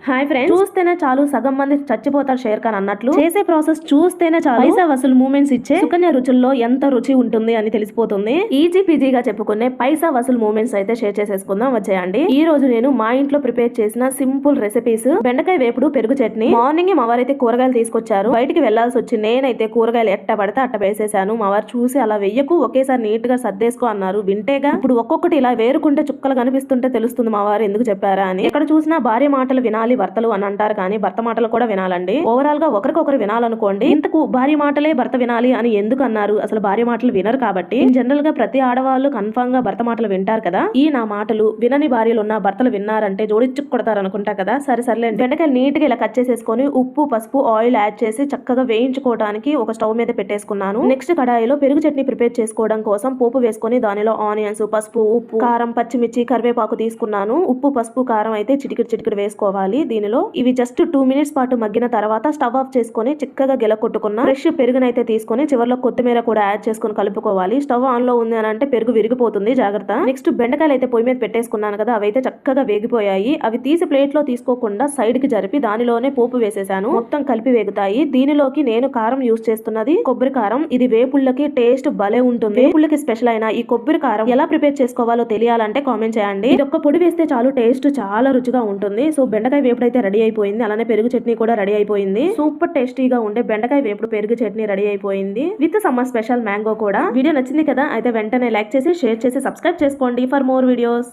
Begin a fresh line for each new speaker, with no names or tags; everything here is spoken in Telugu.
హాయ్ ఫ్రెండ్స్, చూస్తేనే చాలు సగం మంది చచ్చిపోతారు షేర్ ఖాన్ అన్నట్లు చేసే ప్రాసెస్ చూస్తేనే చాలు పైసా వసూలు మూమెంట్స్ ఇచ్చే సుకన్య రుచుల్లో ఎంత రుచి ఉంటుంది అని తెలిసిపోతుంది. ఈజీ పీజీగా చెప్పుకునే పైసా వసూలు మూమెంట్స్ అయితే షేర్ చేసేసుకుందాం వచ్చేయండి. ఈ రోజు నేను మా ఇంట్లో ప్రిపేర్ చేసిన సింపుల్ రెసిపీస్ బెండకాయ వేపుడు పెరుగు చట్నీ. మార్నింగ్ మా వారైతే కూరగాయలు తీసుకొచ్చారు, బయటికి వెళ్లాల్సి వచ్చి నేనైతే కూరగాయలు ఎట్ట పడితే అట్ట వేసేసాను. మా వారు చూసి అలా వెయ్యకు, ఒకేసారి నీట్ గా సర్దేసుకో అన్నారు. వింటేగా ఇప్పుడు ఒక్కొక్కటి ఇలా వేరుకుంటే చుక్కలు కనిపిస్తుంటే తెలుస్తుంది మా వారు ఎందుకు చెప్పారా అని. ఎక్కడ చూసినా భార్య మాటలు వినాలి భర్తలు అని అంటారు, కానీ భర్త మాటలు కూడా వినాలండి. ఓవరాల్ గా ఒకరికొకరు వినాలనుకోండి. ఇంతకు భార్య మాటలే భర్త వినాలి అని ఎందుకు అన్నారు? అసలు భార్య మాటలు వినరు కాబట్టి. జనరల్ గా ప్రతి ఆడవాళ్ళు కన్ఫర్మ్ గా భర్త మాటలు వింటారు కదా. ఈ నా మాటలు వినని భార్యలు ఉన్న భర్తలు విన్నారంటే జోడించుకు కొడతారు అనుకుంటా కదా. సరే బెండకాయలు నీట్ గా ఇలా కట్ చేసేసుకొని ఉప్పు పసుపు ఆయిల్ యాడ్ చేసి చక్కగా వేయించుకోవడానికి ఒక స్టవ్ మీద పెట్టేసుకున్నాను. నెక్స్ట్ కడాయిలో పెరుగు చట్నీ ప్రిపేర్ చేసుకోవడం కోసం పోపు వేసుకొని దానిలో ఆనియన్స్, పసుపు, ఉప్పు, కారం, పచ్చిమిర్చి, కరివేపాకు తీసుకున్నాను. ఉప్పు పసుపు కారం అయితే చిటికిడి వేసుకోవాలి. దీనిలో ఇవి జస్ట్ 2 మినిట్స్ పాటు మగ్గిన తర్వాత స్టవ్ ఆఫ్ చేసుకొని చిక్కగా గెల కొట్టుకున్న ఫ్రెష్ పెరుగునైతే తీసుకొని చివరిలో కొత్తిమీర కూడా యాడ్ చేసుకొని కలుపుకోవాలి. స్టవ్ ఆన్ లో ఉంది అని అంటే పెరుగు విరిగిపోతుంది, జాగ్రత్త. నెక్స్ట్ బెండకాయలు అయితే పొయ్యి మీద పెట్టేసుకున్నాను కదా, అవైతే చక్కగా వేగిపోయాయి. అవి తీసి ప్లేట్ లో తీసుకోకుండా సైడ్ కి జరిపి దానిలోనే పోపు వేసేసాను. మొత్తం కలిపి వేగుతాయి. దీనిలోకి నేను కారం యూస్ చేస్తున్నది కొబ్బరి కారం. ఇది వేపుళ్ళకి టేస్ట్ భలే ఉంటుంది. వేపుళ్ళకి స్పెషల్ అయిన ఈ కొబ్బరి కారం ఎలా ప్రిపేర్ చేసుకోవాలో తెలియాలంటే కామెంట్ చేయండి. ఇది ఒక్క పొడి వేస్తే చాలు, టేస్ట్ చాలా రుచిగా ఉంటుంది. సో బెండకాయ వేపుడు అయితే రెడీ అయిపోయింది. అలానే పెరుగు చట్నీ కూడా రెడీ అయిపోయింది. సూపర్ టేస్టీగా ఉండే బెండకాయ వేపుడు పెరుగు చట్నీ రెడీ అయిపోయింది విత్ సమ్మర్ స్పెషల్ మ్యాంగో కూడా. వీడియో నచ్చింది కదా, అయితే వెంటనే లైక్ చేసి షేర్ చేసి సబ్స్క్రైబ్ చేసుకోండి ఫర్ మోర్ వీడియోస్.